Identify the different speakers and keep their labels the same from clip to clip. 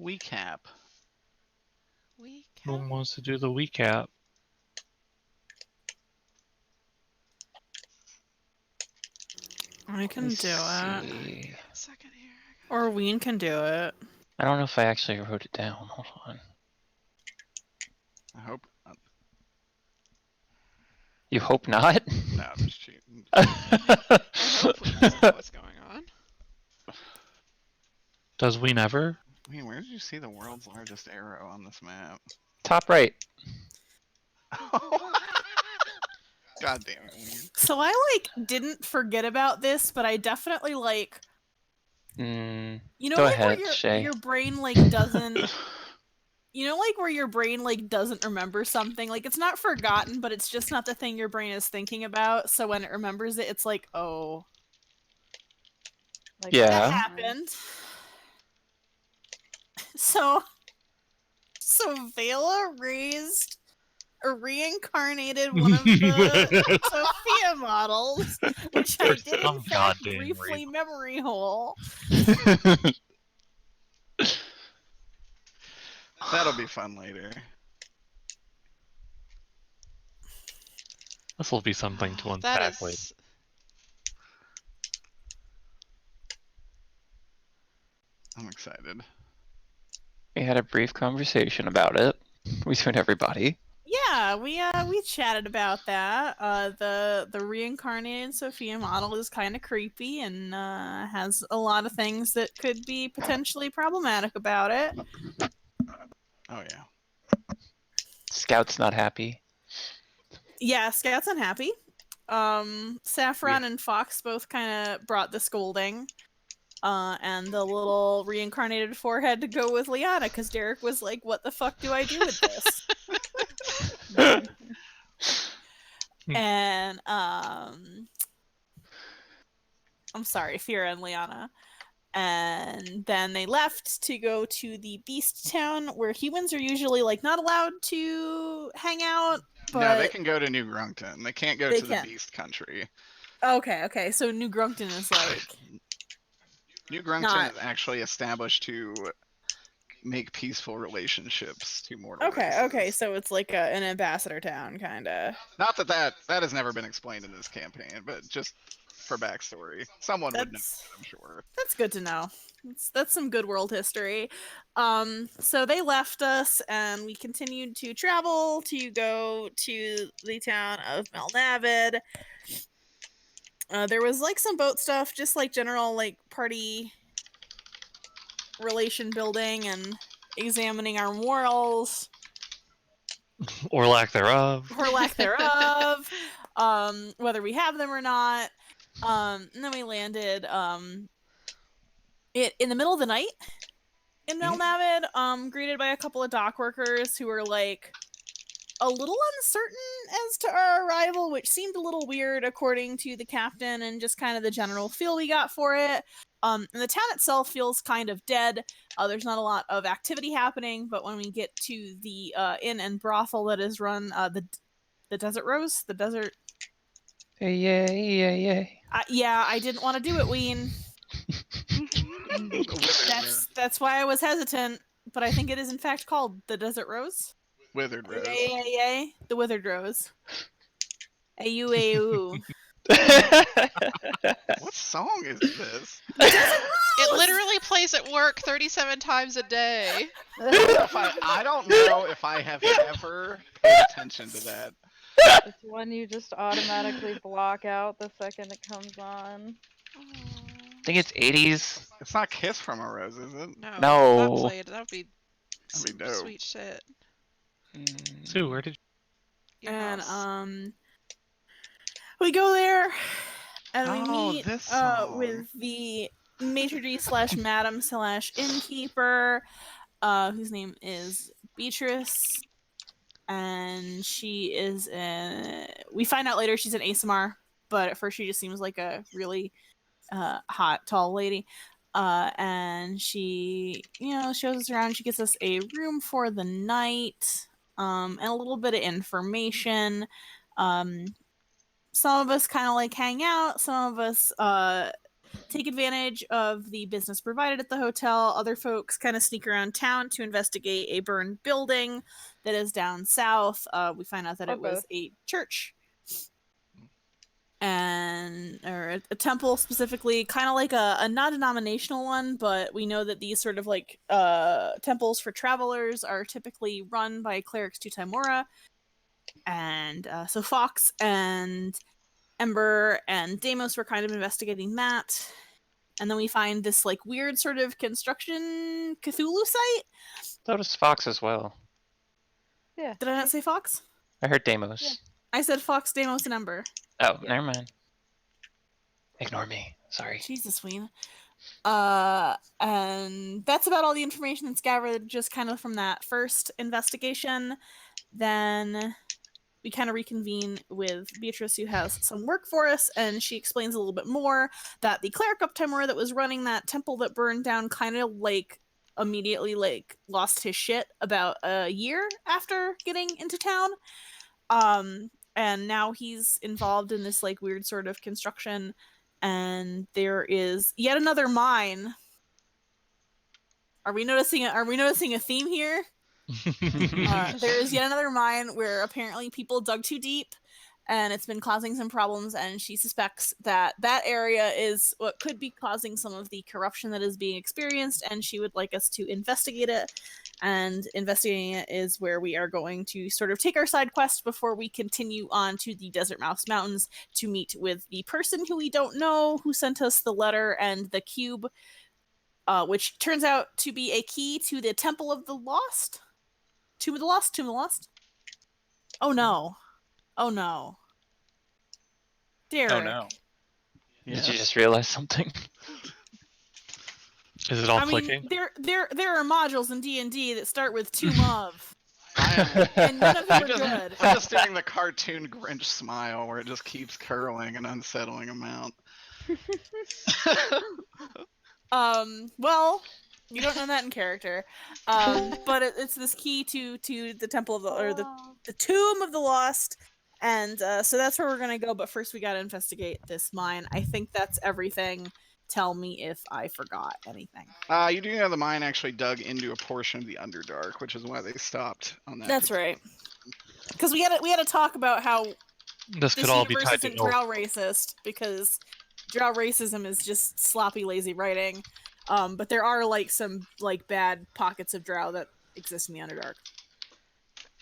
Speaker 1: Recap.
Speaker 2: Who wants to do the recap?
Speaker 3: I can do it.
Speaker 2: See.
Speaker 4: A second here.
Speaker 3: Or Ween can do it.
Speaker 2: I don't know if I actually wrote it down. Hold on.
Speaker 1: I hope.
Speaker 2: You hope not?
Speaker 1: No, I'm just cheating.
Speaker 4: I hope we just know what's going on.
Speaker 2: Does we never?
Speaker 1: I mean, where did you see the world's largest arrow on this map?
Speaker 2: Top right.
Speaker 1: God damn it, Ween.
Speaker 3: So I didn't forget about this, but I definitely you know,
Speaker 2: Go
Speaker 3: like
Speaker 2: ahead,
Speaker 3: where
Speaker 2: Shay.
Speaker 3: your brain doesn't you know, like where your brain doesn't remember something, like it's not forgotten, but it's just not the thing your brain is thinking about. So when it remembers it, it's like, oh,
Speaker 5: Like,
Speaker 2: Yeah.
Speaker 3: that happened. So Vela raised or reincarnated one of the Sophia models, which I
Speaker 2: There's
Speaker 3: did
Speaker 2: some
Speaker 3: in fact
Speaker 2: goddamn
Speaker 3: briefly
Speaker 2: reason.
Speaker 3: memory hole.
Speaker 1: That'll be fun later.
Speaker 2: This will be something to
Speaker 4: That
Speaker 2: unpack later.
Speaker 4: is.
Speaker 1: I'm excited.
Speaker 2: We had a brief conversation about it between everybody.
Speaker 3: Yeah, we chatted about that. The reincarnated Sophia model is kind of creepy and has a lot of things that could be potentially problematic about it.
Speaker 1: Oh yeah.
Speaker 2: Scout's not happy.
Speaker 3: Yeah, Scout's unhappy. Saffron and Fox both kind of brought the scolding. And the little reincarnated forehead to go with Liana, because Derek was like, what the fuck do I do with this? And I'm sorry, Fira and Liana. And then they left to go to the Beast Town, where humans are usually not allowed to hang out. But
Speaker 1: No, they can go to New Grunkton. They can't go to the Beast Country.
Speaker 3: Okay. So New Grunkton is
Speaker 1: New Grunkton is actually established to make peaceful relationships to mortal races.
Speaker 3: Okay. So it's like an ambassador town, kind of.
Speaker 1: Not that has never been explained in this campaign, but just for backstory, someone would know that, I'm sure.
Speaker 3: That's good to know. That's some good world history. So they left us, and we continued to travel to go to the town of Melnavid. There was some boat stuff, just general party relation building and examining our morals.
Speaker 2: Or lack thereof.
Speaker 3: Whether we have them or not. And then we landed in the middle of the night in Melnavid, greeted by a couple of dock workers who were a little uncertain as to our arrival, which seemed a little weird according to the captain and just kind of the general feel we got for it. And the town itself feels kind of dead. There's not a lot of activity happening, but when we get to the inn and brothel that is run, the Desert Rose, the Desert...
Speaker 2: Yeah.
Speaker 3: Yeah, I didn't want to do it, Ween. That's why I was hesitant, but I think it is in fact called the Desert Rose.
Speaker 1: Withered Rose.
Speaker 3: Yay. The Withered Rose. Ayu.
Speaker 1: What song is this?
Speaker 4: It literally plays at work 37 times a day.
Speaker 1: I don't know if I have ever paid attention to that.
Speaker 5: It's one you just automatically block out the second it comes on.
Speaker 2: I think it's 80s.
Speaker 1: It's not Kiss from a Rose, is it?
Speaker 2: No.
Speaker 4: That would be some
Speaker 1: dope.
Speaker 4: sweet shit.
Speaker 2: Sue, where did
Speaker 4: Your
Speaker 3: And
Speaker 4: house.
Speaker 3: we go there and we meet
Speaker 1: this song.
Speaker 3: with the maitre d' madam / innkeeper, whose name is Beatrice, and she is we find out later she's an ASMR, but at first she just seems like a really hot tall lady. And she shows us around. She gets us a room for the night, and a little bit of information. Some of us kind of hang out. Some of us take advantage of the business provided at the hotel. Other folks kind of sneak around town to investigate a burned building that is down south. We find out that
Speaker 5: Or
Speaker 3: it was
Speaker 5: both.
Speaker 3: a church or a temple specifically, kind of like a non-denominational one, but we know that these sort of like temples for travelers are typically run by clerics to Timora. And so Fox and Ember and Deimos were kind of investigating that. And then we find this like weird sort of construction Cthulhu site.
Speaker 2: So does Fox as well.
Speaker 5: Yeah.
Speaker 3: Did I not say Fox?
Speaker 2: I heard Deimos.
Speaker 5: Yeah.
Speaker 3: I said Fox, Deimos, and Ember.
Speaker 2: Oh, never mind. Ignore me. Sorry.
Speaker 3: Jesus, Ween. And that's about all the information that's gathered just kind of from that first investigation. Then we kind of reconvene with Beatrice, who has some work for us, and she explains a little bit more that the cleric up Timor that was running that temple that burned down kind of like immediately like lost his shit about a year after getting into town. And now he's involved in this like weird sort of construction, and there is yet another mine. Are we noticing a theme here? There is yet another mine where apparently people dug too deep, and it's been causing some problems, and she suspects that that area is what could be causing some of the corruption that is being experienced, and she would like us to investigate it. And investigating it is where we are going to sort of take our side quest before we continue on to the Desert Mouse Mountains to meet with the person who we don't know who sent us the letter and the cube, which turns out to be a key to the Temple of the Lost? Tomb of the Lost? Tomb of the Lost? Oh no. Oh no. Derek.
Speaker 6: Oh no.
Speaker 2: Did you just realize something?
Speaker 7: Is it all
Speaker 3: I
Speaker 7: clicking?
Speaker 3: mean, there are modules in D&D that start with Tomb of,
Speaker 1: I
Speaker 3: and none of them
Speaker 1: I'm
Speaker 3: are
Speaker 1: just,
Speaker 3: good.
Speaker 1: I'm just doing the cartoon Grinch smile where it just keeps curling an unsettling amount.
Speaker 3: Well, you don't know that in character. But it's this key to the Temple of the, or the Tomb of the Lost. And so that's where we're gonna go, but first we gotta investigate this mine. I think that's everything. Tell me if I forgot anything.
Speaker 1: You do know the mine actually dug into a portion of the Underdark, which is why they stopped on that.
Speaker 3: That's right. Because we had to talk about how
Speaker 7: This
Speaker 3: this
Speaker 7: could all be
Speaker 3: universe
Speaker 7: tied to
Speaker 3: isn't drow racist, because drow racism is just sloppy, lazy writing. But there are like some like bad pockets of drow that exist in the Underdark.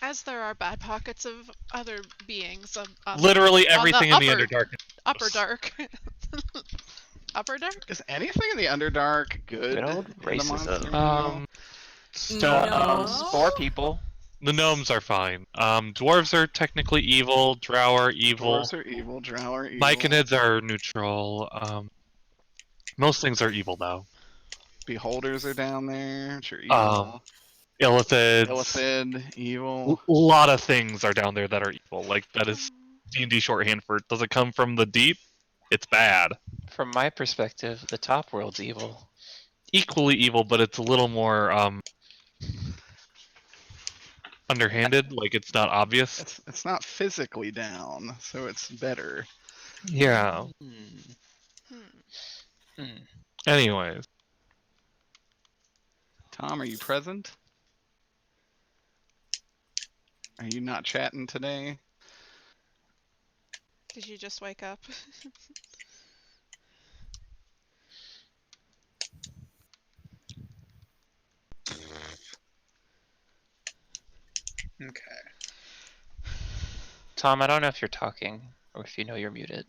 Speaker 4: As there are bad pockets of other beings.
Speaker 7: Literally
Speaker 4: on
Speaker 7: everything in the
Speaker 4: upper-
Speaker 7: Underdark.
Speaker 4: Upper dark. Upper dark?
Speaker 1: Is anything in the Underdark good?
Speaker 2: Good old
Speaker 1: in the
Speaker 2: racism.
Speaker 1: monster world?
Speaker 3: No.
Speaker 2: Four people.
Speaker 7: The gnomes are fine. Dwarves are technically evil. Drow are evil.
Speaker 1: Dwarves are evil, drow are evil.
Speaker 7: Myconids are neutral. Most things are evil though.
Speaker 1: Beholders are down there, which are evil.
Speaker 7: Illithids.
Speaker 1: Illithid, evil.
Speaker 7: A lot of things are down there that are evil. Like that is D&D shorthand for does it come from the deep? It's bad.
Speaker 2: From my perspective, the top world's evil.
Speaker 7: Equally evil, but it's a little more underhanded. Like it's not obvious.
Speaker 1: It's not physically down, so it's better.
Speaker 7: Yeah. Anyways,
Speaker 1: Tom, are you present? Are you not chatting today?
Speaker 4: Did you just wake up?
Speaker 6: Okay.
Speaker 2: Tom, I don't know if you're talking or if you know you're muted.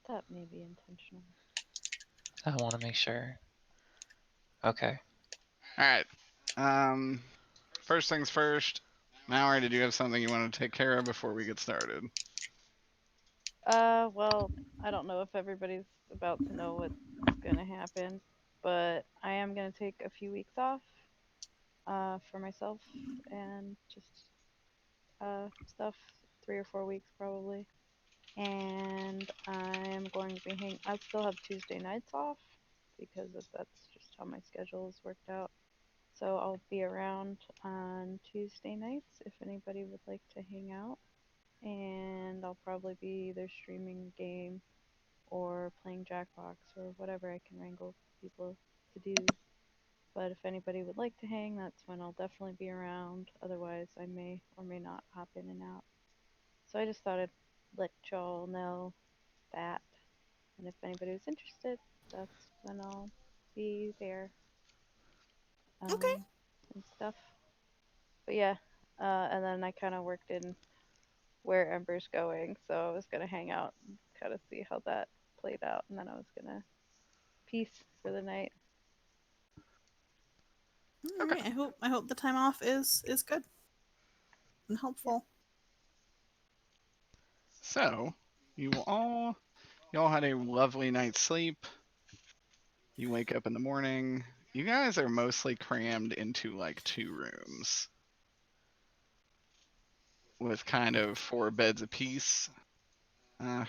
Speaker 5: That may be intentional.
Speaker 2: I want to make sure. Okay.
Speaker 1: Alright. First things first. Mallory, did you have something you wanted to take care of before we get started?
Speaker 5: Well, I don't know if everybody's about to know what's gonna happen, but I am gonna take a few weeks off, for myself and just, stuff, 3 or 4 weeks probably. And I'm going to be I still have Tuesday nights off because that's just how my schedule is worked out. So I'll be around on Tuesday nights if anybody would like to hang out. and I'll probably be either streaming a game or playing Jackbox or whatever I can wrangle people to do. But if anybody would like to hang, that's when I'll definitely be around. Otherwise, I may or may not hop in and out. So I just thought I'd let y'all know that. And if anybody was interested, that's when I'll be there.
Speaker 3: Okay.
Speaker 5: And stuff. But yeah, and then I kind of worked in where Ember's going, so I was gonna hang out and kind of see how that played out, and then I was gonna peace for the night.
Speaker 3: All right. I hope the time off is good and helpful.
Speaker 1: So, y'all had a lovely night's sleep. You wake up in the morning. You guys are mostly crammed into like 2 rooms with kind of 4 beds apiece.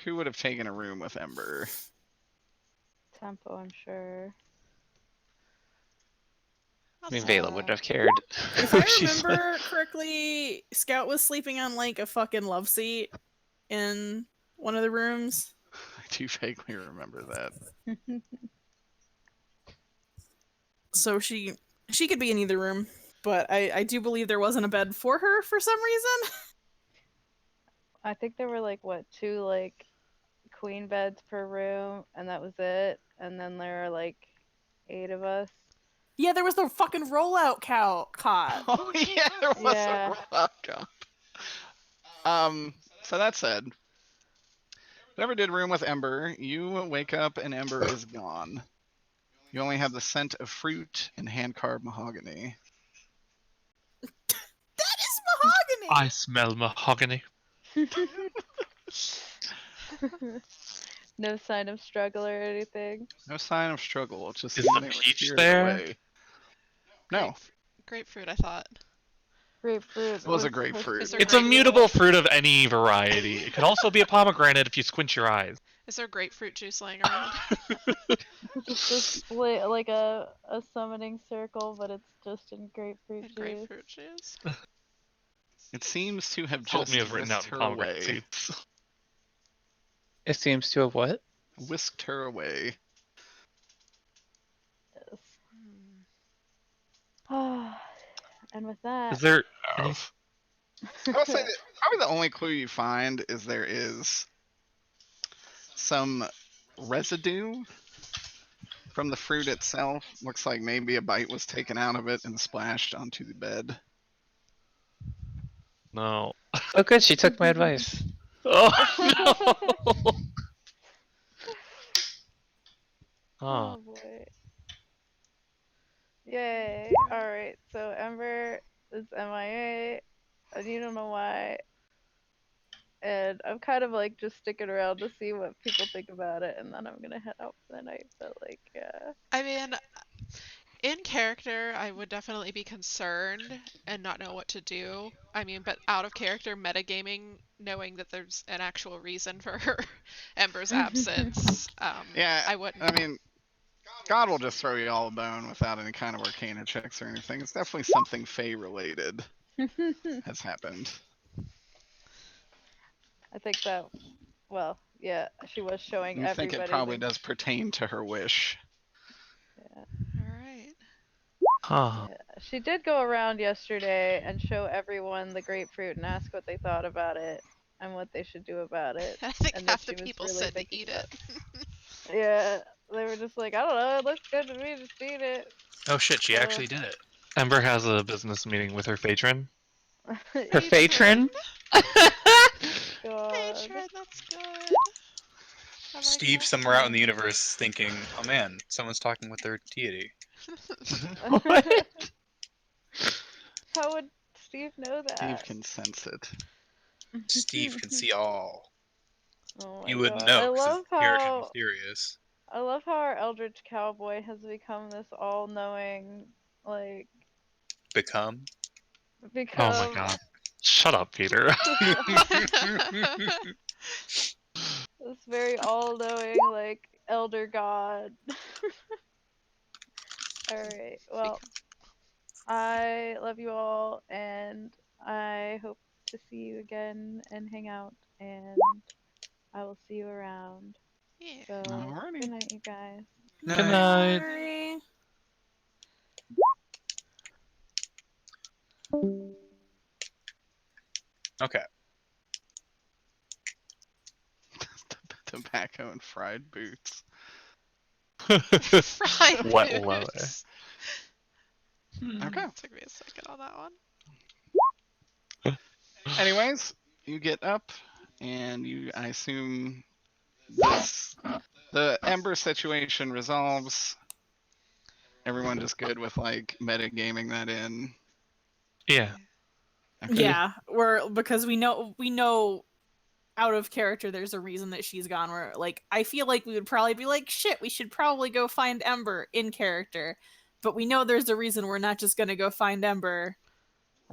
Speaker 1: Who would have taken a room with Ember?
Speaker 5: Tempo, I'm sure.
Speaker 2: I mean, Vela wouldn't have cared.
Speaker 3: If I remember correctly, Scout was sleeping on like a fucking love seat in one of the rooms.
Speaker 1: I do vaguely remember that.
Speaker 3: So she could be in either room, but I do believe there wasn't a bed for her for some reason.
Speaker 5: I think there were like what 2 like queen beds per room, and that was it. And then there are like 8 of us.
Speaker 3: Yeah, there was no fucking rollout cot.
Speaker 1: Oh yeah, there was
Speaker 5: Yeah.
Speaker 1: a rock up. So that said, whoever did room with Ember, you wake up and Ember is gone. You only have the scent of fruit and hand-carved mahogany.
Speaker 3: That is mahogany.
Speaker 7: I smell mahogany.
Speaker 5: No sign of struggle or anything.
Speaker 1: No sign of struggle. Just
Speaker 7: Is
Speaker 1: seemed
Speaker 7: the
Speaker 1: they were
Speaker 7: peach
Speaker 1: spirited
Speaker 7: there?
Speaker 1: away. No,
Speaker 4: Grapefruit, I thought.
Speaker 5: Grapefruit
Speaker 1: it was a grapefruit.
Speaker 4: Is there
Speaker 7: It's a
Speaker 4: grapefruit?
Speaker 7: mutable fruit of any variety. It could also be a pomegranate if you squint your eyes.
Speaker 4: Is there grapefruit juice laying around?
Speaker 5: Just a split, like a summoning circle, but it's just in grapefruit
Speaker 4: And
Speaker 5: juice.
Speaker 4: grapefruit juice?
Speaker 1: It seems to have
Speaker 7: Help
Speaker 1: just
Speaker 7: me have written
Speaker 1: whisked
Speaker 7: out
Speaker 1: her
Speaker 7: pomegranate
Speaker 1: away.
Speaker 7: seeds.
Speaker 2: It seems to have what?
Speaker 1: Whisked her away.
Speaker 5: Yes.
Speaker 4: Hmm.
Speaker 5: And with that,
Speaker 7: Is there any...
Speaker 1: I would say that probably the only clue you find is there is some residue from the fruit itself. Looks like maybe a bite was taken out of it and splashed onto the bed.
Speaker 7: No.
Speaker 2: Oh, good. She took my advice.
Speaker 7: Oh, no!
Speaker 5: oh
Speaker 7: Oh.
Speaker 5: boy. Yay. Alright, so Ember is MIA, and you don't know why. And I'm kind of like just sticking around to see what people think about it, and then I'm gonna head out for the night. But like,
Speaker 4: I mean, in character, I would definitely be concerned and not know what to do. I mean, but out of character metagaming, knowing that there's an actual reason for her Ember's absence,
Speaker 1: Yeah,
Speaker 4: I wouldn't.
Speaker 1: I mean, God will just throw you all a bone without any kind of arcana checks or anything. It's definitely something Fey related has happened.
Speaker 5: I think that, well, yeah, she was showing
Speaker 1: You think
Speaker 5: everybody.
Speaker 1: it probably does pertain to her wish.
Speaker 5: Yeah.
Speaker 4: All right.
Speaker 7: Huh.
Speaker 5: Yeah. She did go around yesterday and show everyone the grapefruit and ask what they thought about it and what they should do about it.
Speaker 4: I think
Speaker 5: And that
Speaker 4: half the
Speaker 5: she was
Speaker 4: people
Speaker 5: really
Speaker 4: said to
Speaker 5: thinking
Speaker 4: eat
Speaker 5: about
Speaker 4: it.
Speaker 5: Yeah, they were just like, I don't know, it looks good to me, just eat it.
Speaker 6: Oh shit, she
Speaker 5: So-
Speaker 6: actually did it.
Speaker 7: Ember has a business meeting with her patron.
Speaker 2: Her patron?
Speaker 5: God.
Speaker 4: Patron, that's good. I like
Speaker 6: Steve
Speaker 4: that.
Speaker 6: somewhere out in the universe thinking, oh man, someone's talking with their deity.
Speaker 2: What?
Speaker 5: How would Steve know
Speaker 1: Steve
Speaker 5: that?
Speaker 1: can sense it.
Speaker 6: Steve can see all.
Speaker 5: Oh my
Speaker 6: You wouldn't
Speaker 5: God.
Speaker 6: know because it's inherently mysterious.
Speaker 5: I love how our Eldritch Cowboy has become this all-knowing, like,
Speaker 6: Become.
Speaker 7: Oh
Speaker 5: because
Speaker 7: my god. Shut up, Peter.
Speaker 5: this very all-knowing, like, elder god. Alright, well, I love you all, and I hope to see you again and hang out, and I will see you around.
Speaker 4: Yeah.
Speaker 5: So,
Speaker 1: Alrighty.
Speaker 5: good night, you guys.
Speaker 2: Good night.
Speaker 3: Sorry.
Speaker 6: Okay.
Speaker 1: Tobacco and fried boots.
Speaker 4: Fried
Speaker 7: Wet low,
Speaker 4: boots.
Speaker 1: Okay.
Speaker 4: Took me a second on that one.
Speaker 1: Anyways, you get up and I assume the Ember situation resolves. Everyone just good with like metagaming that in.
Speaker 7: Yeah.
Speaker 1: Okay.
Speaker 3: Yeah, because we know out of character there's a reason that she's gone. Where like I feel like we would probably be like, shit, we should probably go find Ember in character. But we know there's a reason we're not just gonna go find Ember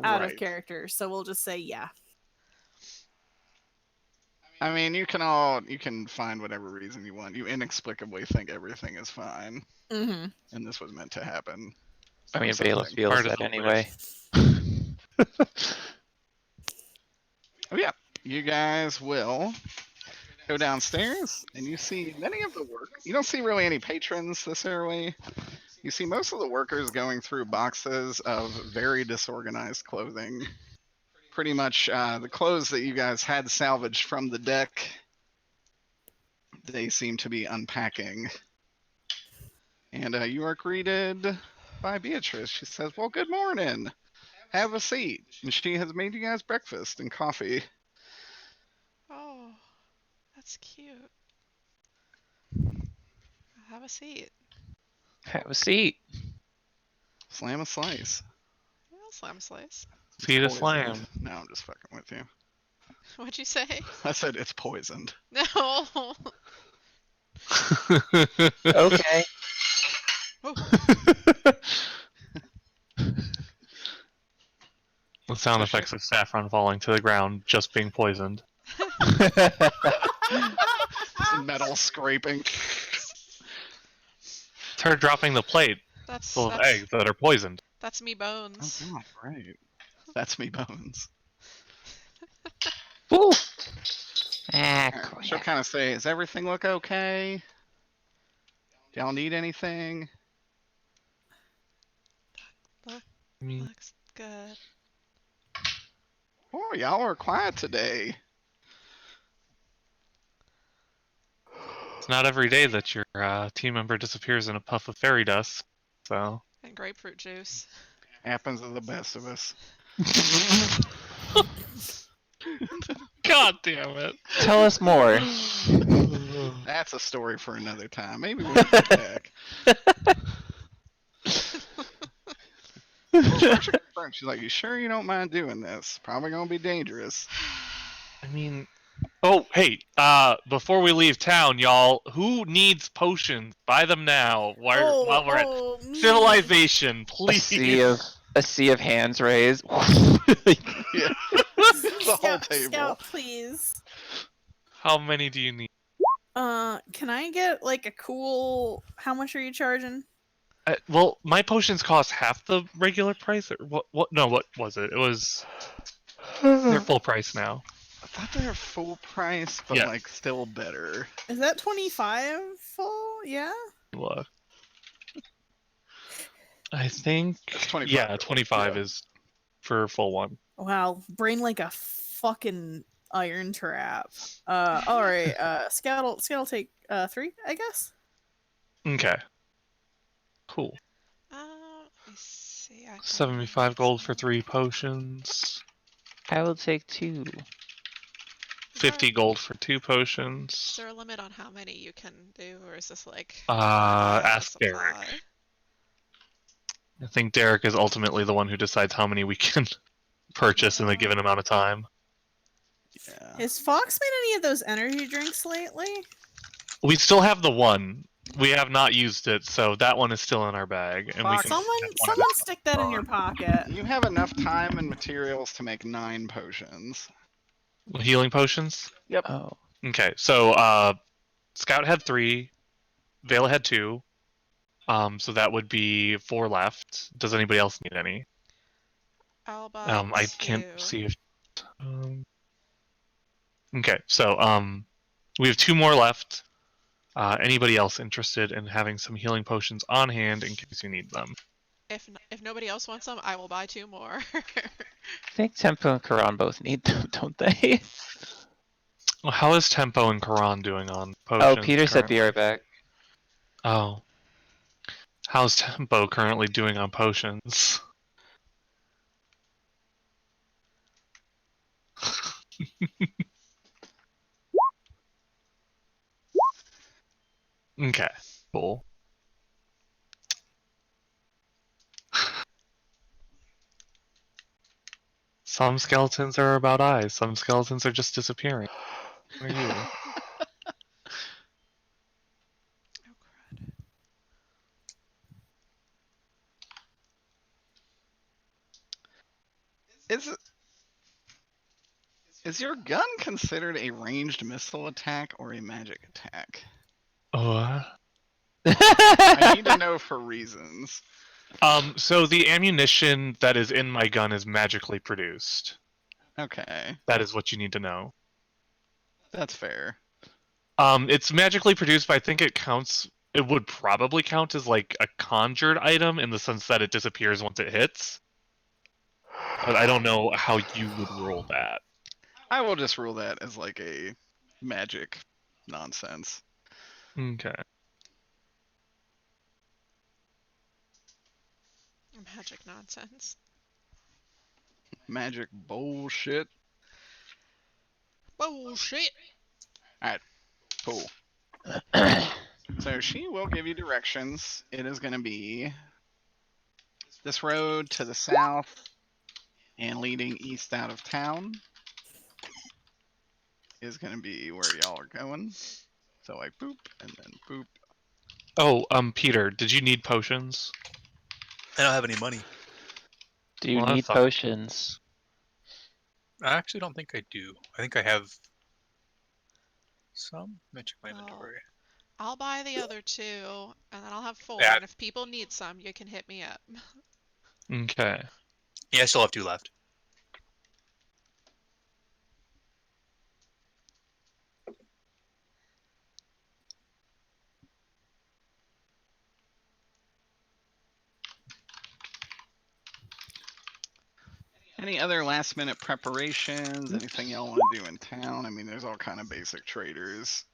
Speaker 3: out of
Speaker 1: Right.
Speaker 3: character. So we'll just say yeah.
Speaker 1: I mean, you can find whatever reason you want. You inexplicably think everything is fine,
Speaker 3: Mm-hmm.
Speaker 1: and this was meant to happen.
Speaker 2: I mean,
Speaker 1: or
Speaker 2: Vela
Speaker 1: something.
Speaker 2: feels
Speaker 7: Part of
Speaker 2: that
Speaker 7: the
Speaker 2: anyway.
Speaker 1: Oh yeah, you guys will go downstairs, and you see many of the work. You don't see really any patrons this early. You see most of the workers going through boxes of very disorganized clothing. Pretty much the clothes that you guys had salvaged from the deck, they seem to be unpacking. And you are greeted by Beatrice. She says, well, good morning. Have a seat. And she has made you guys breakfast and coffee.
Speaker 4: Oh, that's cute. Have a seat.
Speaker 2: Have a seat.
Speaker 1: Slam a slice.
Speaker 4: I'll slam a slice.
Speaker 1: It's
Speaker 7: Feed a
Speaker 1: poisoned.
Speaker 7: slam.
Speaker 1: No, I'm just fucking with you.
Speaker 4: What'd you say?
Speaker 1: I said it's poisoned.
Speaker 4: No.
Speaker 2: Okay.
Speaker 7: The sound effects of saffron falling to the ground, just being poisoned.
Speaker 1: Metal scraping.
Speaker 7: It's her dropping the plate
Speaker 4: That's
Speaker 7: full of eggs that are poisoned.
Speaker 4: That's me
Speaker 1: Oh
Speaker 4: bones.
Speaker 1: god, right. That's me bones.
Speaker 2: Woo. Ah,
Speaker 1: Alright, she'll
Speaker 2: crap.
Speaker 1: kind of say, does everything look okay? Do y'all need anything?
Speaker 7: I mean,
Speaker 4: Looks good.
Speaker 1: Oh, y'all are quiet today.
Speaker 7: it's not every day that your team member disappears in a puff of fairy dust. So,
Speaker 4: And grapefruit juice.
Speaker 1: Happens to the best of us.
Speaker 7: God damn it!
Speaker 2: Tell us more.
Speaker 1: That's a story for another time. Maybe we'll get back. She's like, you sure you don't mind doing this? Probably gonna be dangerous.
Speaker 7: I mean, oh hey, before we leave town, y'all, who needs potions? Buy them now. While we're at
Speaker 3: me.
Speaker 7: civilization,
Speaker 2: A
Speaker 7: please.
Speaker 2: sea of hands raised.
Speaker 1: Yeah. The whole table.
Speaker 3: Scout, please.
Speaker 7: How many do you need?
Speaker 3: Can I get like a cool? How much are you charging?
Speaker 7: Well, my potions cost half the regular price. Or what? What? No, what was it? It was. They're full price now.
Speaker 1: I thought they were full price, but
Speaker 7: Yeah.
Speaker 1: like still better.
Speaker 3: Is that 25 full? Yeah.
Speaker 7: Look. I think.
Speaker 1: It's 25.
Speaker 7: Yeah, 25
Speaker 1: Yeah.
Speaker 7: is for full one.
Speaker 3: Wow, brain like a fucking iron trap. All right. Scout'll take 3, I guess.
Speaker 7: Okay. Cool.
Speaker 4: Let me see. I don't
Speaker 7: 75
Speaker 4: know.
Speaker 7: gold for 3 potions.
Speaker 2: I will take 2.
Speaker 4: Is
Speaker 7: 50
Speaker 4: there,
Speaker 7: gold for 2
Speaker 4: is
Speaker 7: potions.
Speaker 4: there a limit on how many you can do, or is this like
Speaker 7: Ask
Speaker 4: supply?
Speaker 7: Derek. I think Derek is ultimately the one who decides how many we can purchase in a given amount of time.
Speaker 1: Yeah.
Speaker 3: Has Fox made any of those energy drinks lately?
Speaker 7: We still have the one. We have not used it, so that one is still in our bag, and we
Speaker 1: Fox.
Speaker 7: can.
Speaker 3: Someone stick that in your pocket.
Speaker 1: You have enough time and materials to make 9 potions.
Speaker 7: Healing potions.
Speaker 2: Oh.
Speaker 7: Okay, so Scout had 3, Vela had 2, so that would be 4 left. Does anybody else need any?
Speaker 4: I'll buy
Speaker 7: I can't
Speaker 4: 2.
Speaker 7: see if Okay, so we have 2 more left. Anybody else interested in having some healing potions on hand in case you need them?
Speaker 4: If nobody else wants them, I will buy 2 more.
Speaker 2: I think Tempo and Karan both need them, don't they?
Speaker 7: Well, how is Tempo and Karan doing on
Speaker 2: Oh,
Speaker 7: potions?
Speaker 2: Peter said be
Speaker 7: currently?
Speaker 2: right back.
Speaker 7: Oh. How's Tempo currently doing on potions? Okay, cool. Some skeletons are about eyes, some skeletons are just disappearing. What are you?
Speaker 4: Oh crud.
Speaker 1: Is your gun considered a ranged missile attack or a magic attack?
Speaker 7: Oh.
Speaker 1: I need to know for reasons.
Speaker 7: So the ammunition that is in my gun is magically produced.
Speaker 1: Okay,
Speaker 7: That is what you need to know.
Speaker 1: that's fair.
Speaker 7: It's magically produced, but I think it counts. It would probably count as like a conjured item in the sense that it disappears once it hits. But I don't know how you would rule that.
Speaker 1: I will just rule that as like a magic nonsense.
Speaker 7: Okay.
Speaker 4: Magic nonsense.
Speaker 1: Magic bullshit.
Speaker 4: Bullshit.
Speaker 1: Cool. So she will give you directions. It is going to be this road to the south and leading east out of town is going to be where y'all are going. So like boop and then boop.
Speaker 7: Oh, Peter, did you need potions?
Speaker 6: I don't have any money.
Speaker 2: Do you
Speaker 7: Well,
Speaker 2: need
Speaker 7: that's all.
Speaker 2: potions?
Speaker 6: I actually don't think I do. I think I have some. Let me check my
Speaker 4: Well,
Speaker 6: inventory.
Speaker 4: I'll buy the other 2, and then I'll have 4.
Speaker 6: Yeah.
Speaker 4: And if people need some, you can hit me up.
Speaker 7: Okay.
Speaker 6: Yeah, I still have 2 left.
Speaker 1: Any other last minute preparations? Anything y'all want to do in town? I mean, there's all kind of basic traders.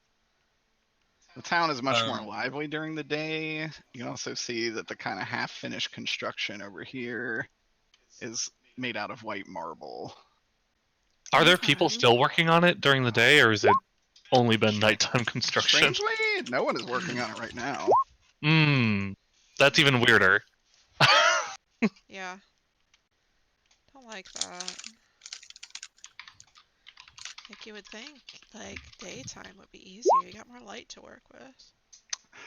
Speaker 1: The town is much more lively during the day. You can also see that the kind of half finished construction over here is made out of white marble.
Speaker 7: Are there people
Speaker 3: Okay.
Speaker 7: still working on it during the day, or is it only been nighttime construction?
Speaker 1: Strangely, no one is working on it right now.
Speaker 7: That's even weirder.
Speaker 4: Yeah. Don't like that. Like, you would think, like, daytime would be easier. You got more light to work with.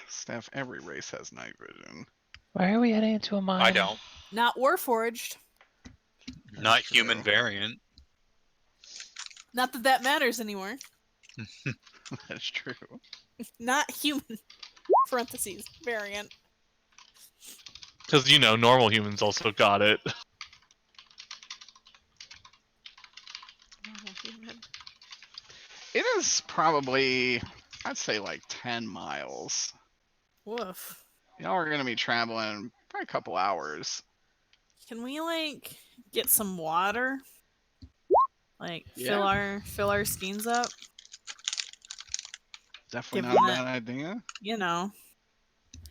Speaker 1: Steph, every race has night vision.
Speaker 2: Why are we heading into a mine?
Speaker 6: I don't.
Speaker 3: Not Warforged.
Speaker 6: Not
Speaker 1: That's
Speaker 6: human
Speaker 1: true.
Speaker 6: variant.
Speaker 3: Not that that matters anymore.
Speaker 1: That's true.
Speaker 3: Not human. Parentheses. Variant.
Speaker 7: Because, you know, normal humans also got it.
Speaker 4: Normal human.
Speaker 1: It is probably, I'd say like 10 miles.
Speaker 3: Woof.
Speaker 1: Y'all are going to be traveling probably a couple hours.
Speaker 3: Can we like get some water? Like
Speaker 1: Yeah.
Speaker 3: fill our skeins up?
Speaker 1: Definitely
Speaker 3: Given
Speaker 1: not a
Speaker 3: that-
Speaker 1: bad idea.
Speaker 3: You know.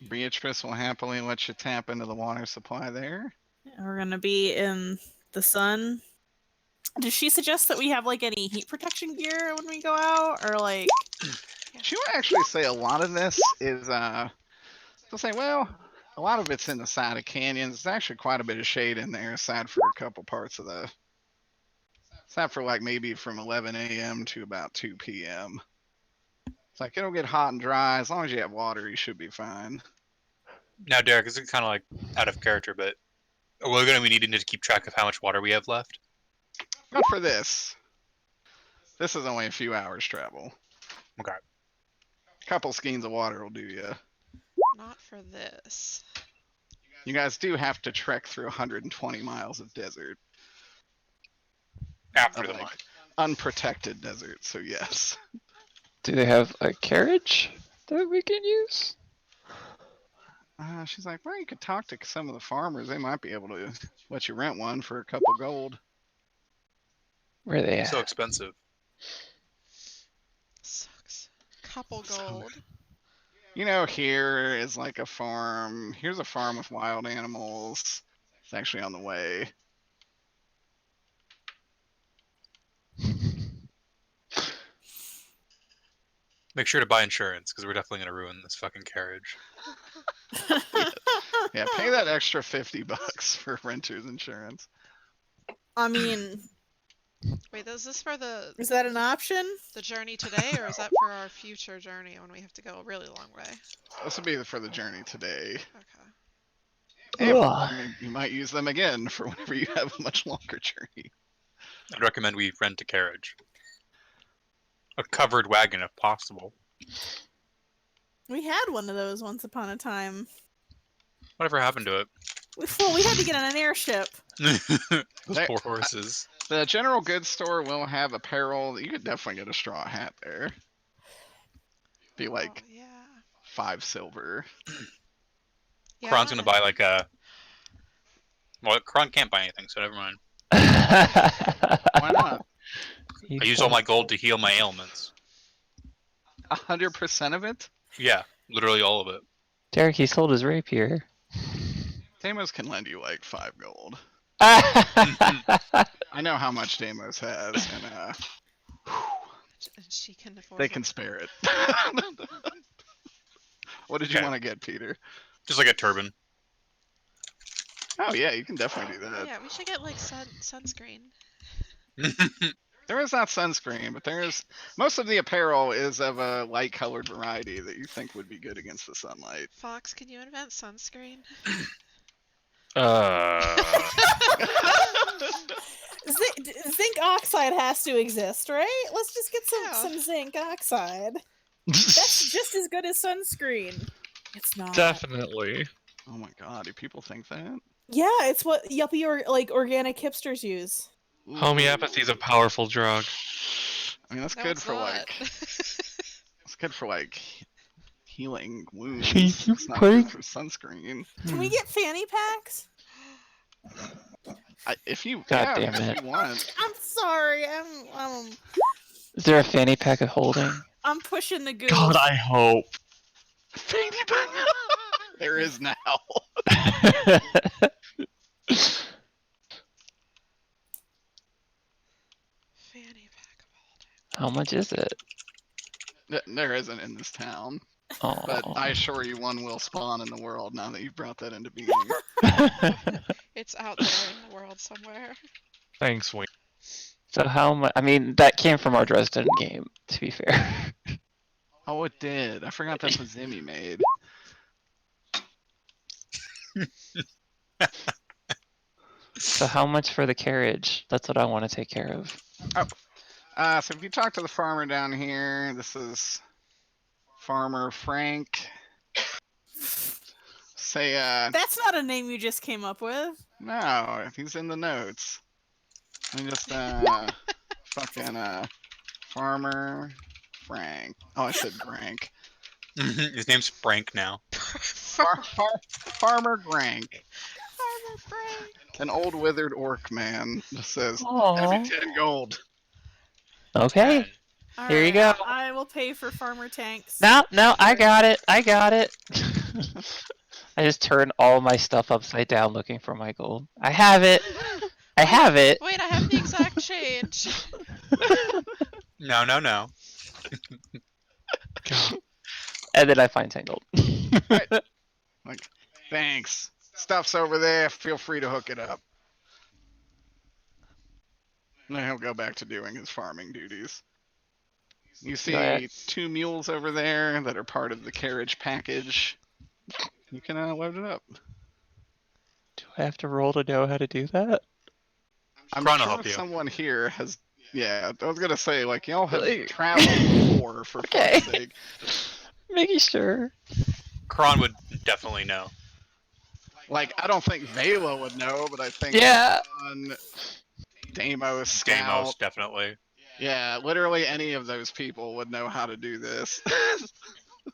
Speaker 1: Beatrice will happily let you tap into the water supply there.
Speaker 3: We're gonna be in the sun. Does she suggest that we have like any heat protection gear when we go out, or like?
Speaker 1: She would actually say a lot of this is, she'll say, well, a lot of it's in the side of canyons. There's actually quite a bit of shade in there, aside for a couple parts of the, aside for like maybe from 11 a.m. to about 2 p.m. It's like it'll get hot and dry. As long as you have water, you should be fine.
Speaker 6: Now, Derek, this is kind of like out of character, but we're going to be needing to keep track of how much water we have left.
Speaker 1: Not for this. This is only a few hours travel.
Speaker 6: Okay.
Speaker 1: A couple skeins of water will do you.
Speaker 4: Not for this.
Speaker 1: You guys do have to trek through 120 miles of desert.
Speaker 6: After
Speaker 1: of
Speaker 6: the
Speaker 1: like
Speaker 6: mine.
Speaker 1: unprotected desert. So yes.
Speaker 2: Do they have a carriage that we can use?
Speaker 1: She's like, well, you could talk to some of the farmers. They might be able to let you rent one for a couple gold.
Speaker 2: Where are they
Speaker 6: So
Speaker 2: at?
Speaker 6: expensive.
Speaker 4: Sucks. Couple
Speaker 1: So-
Speaker 4: gold.
Speaker 1: You know, here is like a farm. Here's a farm with wild animals. It's actually on the way.
Speaker 6: Make sure to buy insurance because we're definitely gonna ruin this fucking carriage.
Speaker 1: Yeah, pay that extra $50 for renter's insurance.
Speaker 3: I mean,
Speaker 4: Wait, is this for the
Speaker 3: is that an option?
Speaker 4: journey today, or is that for our future journey when we have to go a really long way?
Speaker 1: This would be for the journey today.
Speaker 4: Okay.
Speaker 1: And
Speaker 2: Ugh.
Speaker 1: I mean, you might use them again for whenever you have a much longer journey.
Speaker 6: I'd recommend we rent a carriage. A covered wagon if possible.
Speaker 3: We had one of those once upon a time.
Speaker 6: Whatever happened to it?
Speaker 3: Well, we had to get on an airship.
Speaker 6: Those
Speaker 1: Hey,
Speaker 6: poor horses.
Speaker 1: The general goods store will have apparel. You could definitely get a straw hat there. Be like
Speaker 4: Oh, yeah.
Speaker 1: 5 silver.
Speaker 4: Yeah,
Speaker 6: Kron's
Speaker 4: I
Speaker 6: gonna
Speaker 4: wanna-
Speaker 6: buy like a. Well, Kron can't buy anything, so never mind.
Speaker 1: Why not?
Speaker 2: You
Speaker 6: I used all
Speaker 2: don't-
Speaker 6: my gold to heal my ailments.
Speaker 1: 100% of it?
Speaker 6: Yeah, literally all of it.
Speaker 2: Derek, he sold his rapier.
Speaker 1: Damos can lend you like 5 gold.
Speaker 2: I
Speaker 1: I know how much Damos has, and
Speaker 4: And she can afford
Speaker 1: they
Speaker 4: it.
Speaker 1: can spare it. What did you
Speaker 6: Okay.
Speaker 1: want to get, Peter?
Speaker 6: Just like a turban.
Speaker 1: Oh yeah, you can definitely do that.
Speaker 4: Yeah, we should get like sunscreen.
Speaker 1: There is not sunscreen, but there's most of the apparel is of a light colored variety that you think would be good against the sunlight.
Speaker 4: Fox, can you invent sunscreen?
Speaker 3: Zinc oxide has to exist, right? Let's just get
Speaker 4: Yeah.
Speaker 3: some zinc oxide. That's just as good as sunscreen. It's not.
Speaker 7: Definitely.
Speaker 1: Oh my god, do people think that?
Speaker 3: Yeah, it's what yuppie or like organic hipsters use.
Speaker 1: Ooh.
Speaker 7: Homeopathy is a powerful drug.
Speaker 1: I mean, that's
Speaker 4: No,
Speaker 1: good
Speaker 4: it's
Speaker 1: for
Speaker 4: not.
Speaker 1: like it's good for like healing wounds.
Speaker 2: He's
Speaker 1: It's not
Speaker 2: putting-
Speaker 1: good for sunscreen.
Speaker 3: Can we get fanny packs?
Speaker 1: If you,
Speaker 2: God
Speaker 1: yeah,
Speaker 2: damn it.
Speaker 1: if you want.
Speaker 3: I'm sorry. I'm
Speaker 2: Is there a fanny pack of holding?
Speaker 3: I'm pushing the goose.
Speaker 7: God, I hope.
Speaker 1: Fanny pack. There is now.
Speaker 4: Fanny pack of holding.
Speaker 2: How much is it?
Speaker 1: There isn't in this town,
Speaker 2: Oh.
Speaker 1: but I assure you one will spawn in the world now that you've brought that into being.
Speaker 4: It's out there in the world somewhere.
Speaker 7: Thanks, Wayne.
Speaker 2: So how much? I mean, that came from our Dresden game. To be fair.
Speaker 1: Oh, it did. I forgot that's what Zimmy made.
Speaker 2: So how much for the carriage? That's what I want to take care of.
Speaker 1: So if you talk to the farmer down here, this is Farmer Frank. Say,
Speaker 3: That's not a name you just came up with.
Speaker 1: no, he's in the notes. Let me just, fucking, Farmer Frank. Oh, I said Grank.
Speaker 6: His name's Frank now.
Speaker 1: Farmer Grank.
Speaker 4: Farmer Frank.
Speaker 1: An old withered orc man just says,
Speaker 2: Aww.
Speaker 1: "Have you 10 gold?"
Speaker 2: Okay. Here you
Speaker 3: Alright,
Speaker 2: go.
Speaker 3: I will pay for farmer tanks.
Speaker 2: No, I got it. I just turned all my stuff upside down looking for my gold. I have it. I have it.
Speaker 4: Wait, I have the exact change.
Speaker 6: No.
Speaker 7: God.
Speaker 2: And then I find 10 gold.
Speaker 1: Like, thanks. Stuff's over there. Feel free to hook it up. And then he'll go back to doing his farming duties. You see
Speaker 2: ahead.
Speaker 1: 2 mules over there that are part of the carriage package. You can load it up.
Speaker 2: Do I have to roll to know how to do that?
Speaker 1: I'm
Speaker 6: Kron will
Speaker 1: sure
Speaker 6: help you.
Speaker 1: someone here has. Yeah, I was gonna say like y'all have
Speaker 2: Really?
Speaker 1: traveled before for
Speaker 2: Okay.
Speaker 1: fuck's sake.
Speaker 2: Making sure.
Speaker 6: Kron would definitely know.
Speaker 1: Like I don't think Vela would know, but I think
Speaker 2: Yeah.
Speaker 1: on Deimos, Scout.
Speaker 6: Deimos, definitely.
Speaker 1: Yeah, literally any of those people would know how to do this.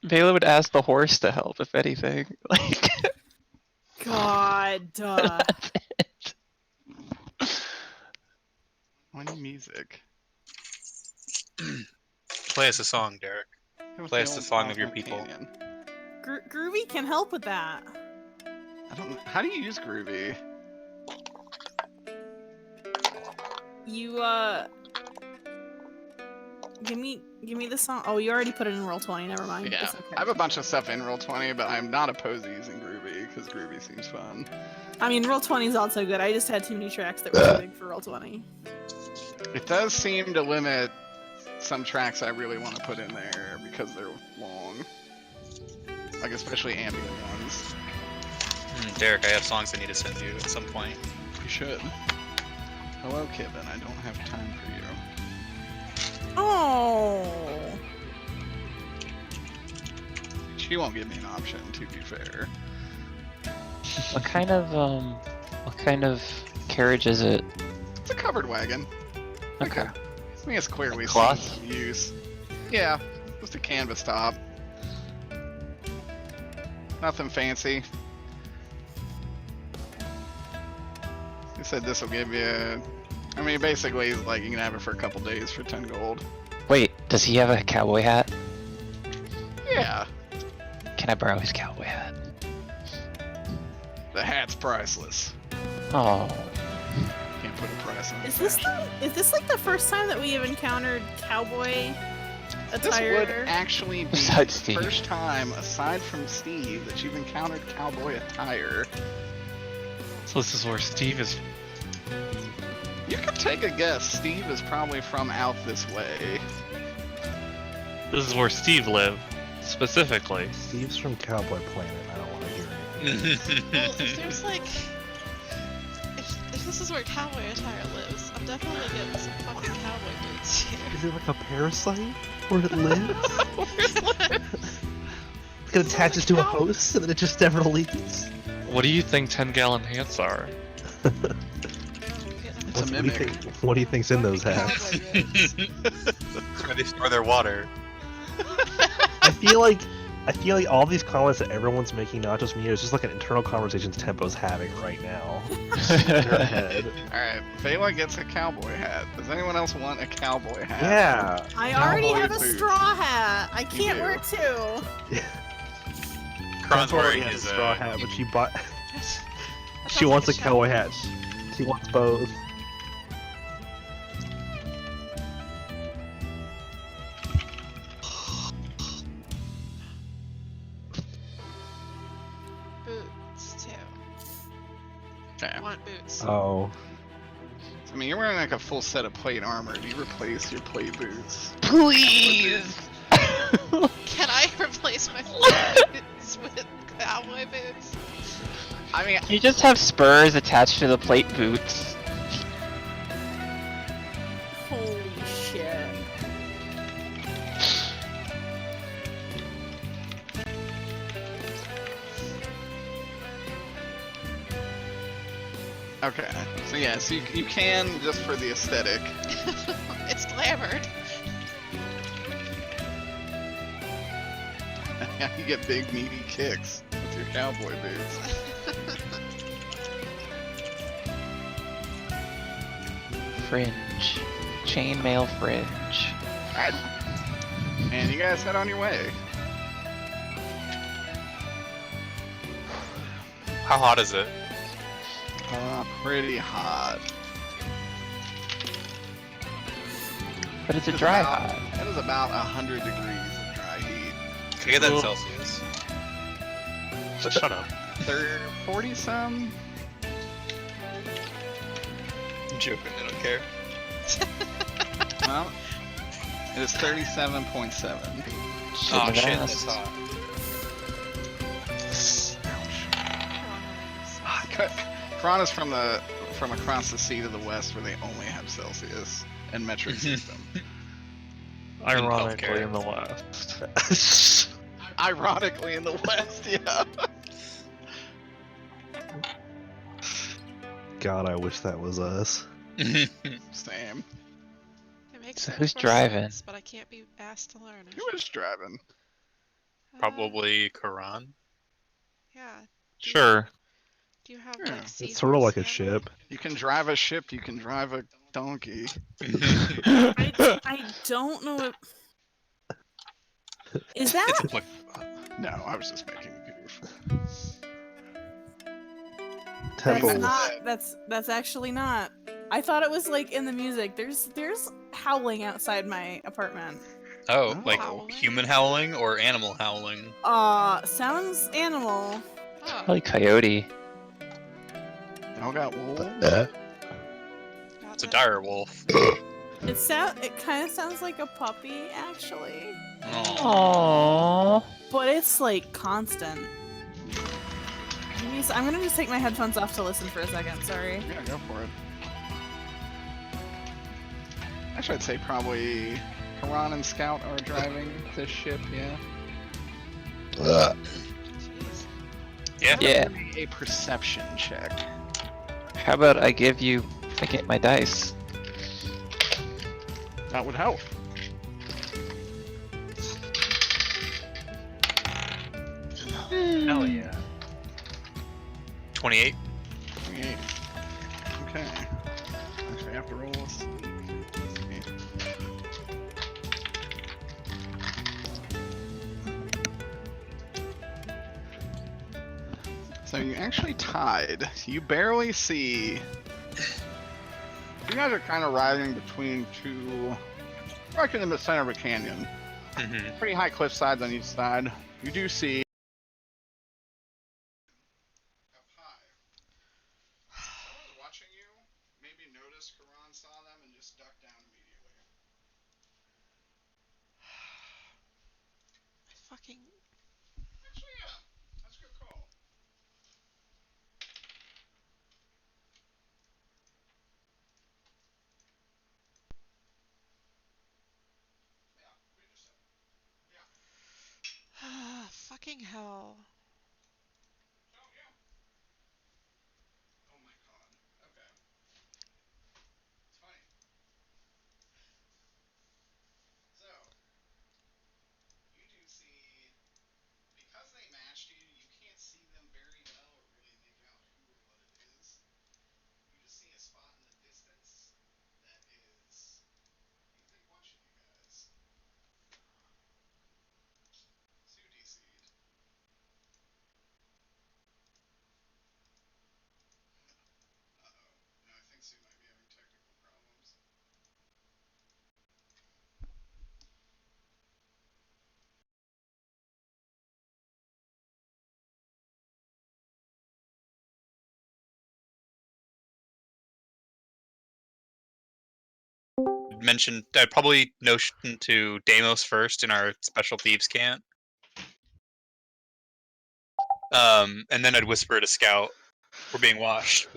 Speaker 2: Vela would ask the horse to help, if anything. Like,
Speaker 3: God.
Speaker 2: that's it.
Speaker 1: Any music?
Speaker 6: Play us a song, Derek. Play us the song of your people.
Speaker 1: Canyon.
Speaker 3: Groovy can help with that.
Speaker 1: I don't know. How do you use Groovy?
Speaker 3: You give me the song. Oh, you already put it in roll 20. Never mind.
Speaker 1: Yeah,
Speaker 3: It's okay.
Speaker 1: I have a bunch of stuff in Roll20, but I'm not opposed to using Groovy because Groovy seems fun.
Speaker 3: I mean, roll 20 is also good. I just had too many tracks that were too big for roll 20.
Speaker 1: It does seem to limit some tracks I really want to put in there because they're long, like especially ambient ones.
Speaker 6: Derek, I have songs I need to send you at some point.
Speaker 1: You should. Hello, Kevin. I don't have time for you.
Speaker 3: Oh.
Speaker 1: She won't give me an option, to be fair.
Speaker 2: What kind of carriage is it?
Speaker 1: It's a covered wagon.
Speaker 2: Okay.
Speaker 1: I think it's clearly
Speaker 2: Cloth?
Speaker 1: some use. Yeah, just a canvas top. Nothing fancy. He said this will give you. I mean, basically, like you can have it for a couple days for 10 gold.
Speaker 2: Wait, does he have a cowboy hat?
Speaker 1: Yeah,
Speaker 2: Can I borrow his cowboy hat?
Speaker 1: the hat's priceless.
Speaker 2: Oh,
Speaker 1: Can't put a price on it.
Speaker 3: Is this like the first time that we have encountered cowboy
Speaker 1: This
Speaker 3: attire?
Speaker 1: would actually be
Speaker 2: Besides
Speaker 1: the
Speaker 2: Steve.
Speaker 1: first time, aside from Steve, that you've encountered cowboy attire.
Speaker 7: So this is where Steve is.
Speaker 1: You could take a guess. Steve is probably from out this way.
Speaker 7: This is where Steve lived, specifically.
Speaker 8: Steve's from Cowboy Planet. I don't want to hear anything.
Speaker 4: Well, if there's like, if this is where cowboy attire lives, I'm definitely getting some fucking cowboy boots here.
Speaker 8: Is it like a parasite where it lives? It attaches to a host and then it just never leaves.
Speaker 7: What do you think 10-gallon hats are?
Speaker 1: It's a mimic.
Speaker 8: What do you think's in those hats?
Speaker 4: Cowboy boots.
Speaker 6: That's where they store their water.
Speaker 8: I feel like all these comments that everyone's making, not just me, is just like an internal conversations Tempo's having right now. In her head.
Speaker 1: Alright, Vela gets a cowboy hat. Does anyone else want a cowboy hat?
Speaker 8: Yeah.
Speaker 3: I already
Speaker 1: Cowboy
Speaker 3: have a
Speaker 1: boots.
Speaker 3: straw hat. I can't
Speaker 1: do.
Speaker 3: wear two.
Speaker 6: Kron's
Speaker 8: Tempo already
Speaker 6: wearing
Speaker 8: has
Speaker 6: his
Speaker 8: a straw hat, but she bought.
Speaker 4: That
Speaker 8: She
Speaker 4: sounds
Speaker 8: wants a
Speaker 4: like
Speaker 8: cowboy
Speaker 4: challenge.
Speaker 8: hat. She wants both.
Speaker 4: Boots too.
Speaker 1: Okay.
Speaker 4: I want boots.
Speaker 8: Oh.
Speaker 1: I mean, you're wearing like a full set of plate armor. Do you replace your plate boots?
Speaker 2: please!
Speaker 4: Can I replace my boots with cowboy boots?
Speaker 1: I mean,
Speaker 2: You just have spurs attached to the plate boots.
Speaker 3: Holy shit.
Speaker 1: okay. So yeah, so you can, just for the aesthetic.
Speaker 4: It's glamored.
Speaker 1: You get big meaty kicks with your cowboy boots.
Speaker 2: Fringe. Chainmail fringe.
Speaker 1: Alright. And you guys head on your way.
Speaker 6: How hot is it?
Speaker 1: Pretty hot.
Speaker 2: But it's a dry hot.
Speaker 1: It is about 100 degrees of dry heat.
Speaker 6: Can I get that in
Speaker 7: Cool.
Speaker 6: Celsius?
Speaker 7: Shut up.
Speaker 1: 40 some?
Speaker 6: I'm joking, I don't care.
Speaker 1: Well, it is 37.7.
Speaker 6: Oh
Speaker 2: Shouldn't
Speaker 6: shit,
Speaker 2: have
Speaker 6: that's
Speaker 2: asked.
Speaker 6: hot.
Speaker 1: Kron is from across the sea to the west, where they only have Celsius and metric system.
Speaker 7: Ironically,
Speaker 6: healthcare.
Speaker 7: in the West.
Speaker 1: Ironically, in the west, yeah.
Speaker 8: God, I wish that was us.
Speaker 1: Same.
Speaker 4: It makes
Speaker 2: So
Speaker 4: so
Speaker 2: who's
Speaker 4: much more
Speaker 2: driving?
Speaker 4: sense, but I can't be asked to learn it.
Speaker 1: Who is driving?
Speaker 6: Probably Karan.
Speaker 4: Yeah.
Speaker 7: Sure.
Speaker 4: Do you have
Speaker 1: Yeah.
Speaker 4: like seahorse
Speaker 8: It's sort of like a
Speaker 4: handling?
Speaker 8: ship.
Speaker 1: You can drive a ship. You can drive a donkey.
Speaker 3: I don't know if is that
Speaker 6: It's like
Speaker 1: No, I was just making a goof.
Speaker 8: Tempo.
Speaker 3: that's not that's actually not. I thought it was like in the music. There's howling outside my apartment.
Speaker 6: like
Speaker 4: Howling?
Speaker 6: human howling or animal howling.
Speaker 3: Sounds animal.
Speaker 4: Oh,
Speaker 2: Probably coyote.
Speaker 1: Y'all got wolves?
Speaker 4: got
Speaker 6: It's a
Speaker 4: that.
Speaker 6: dire wolf.
Speaker 3: It kind of sounds like a puppy actually,
Speaker 6: Aw.
Speaker 2: Aww.
Speaker 3: but it's like constant. I'm gonna just take my headphones off to listen for a second. Sorry.
Speaker 1: Yeah, go for it. Actually, I'd say probably Karan and Scout are driving this ship, yeah.
Speaker 4: Jeez.
Speaker 6: Yeah.
Speaker 2: Yeah.
Speaker 1: Give me a perception check.
Speaker 2: How about I get my dice?
Speaker 1: That would help.
Speaker 8: Hell yeah.
Speaker 6: 28.
Speaker 1: 28. Okay. Actually, I have to roll this. So you actually tied. You barely see. You guys are kind of riding between two, right in the center of a canyon.
Speaker 6: Mm-hmm.
Speaker 1: Pretty high cliff sides on each side. You do see. Up high. Someone watching you maybe noticed Karan saw them and just ducked down immediately.
Speaker 4: Fucking.
Speaker 1: Actually, yeah. That's a good call. Yeah, we just said. Yeah.
Speaker 4: Fucking hell.
Speaker 1: Oh, yeah. Oh my god. Okay. It's funny. So, you do see, because they matched you, you can't see them very well or really make out who or what it is. You just see a spot in the distance that is, you think, watching you guys. Sue DC'd. Uh-oh. No, I think Sue might be having technical problems.
Speaker 6: Mentioned I'd probably notion to Deimos first in our special thieves camp. And then I'd whisper to Scout, we're being watched.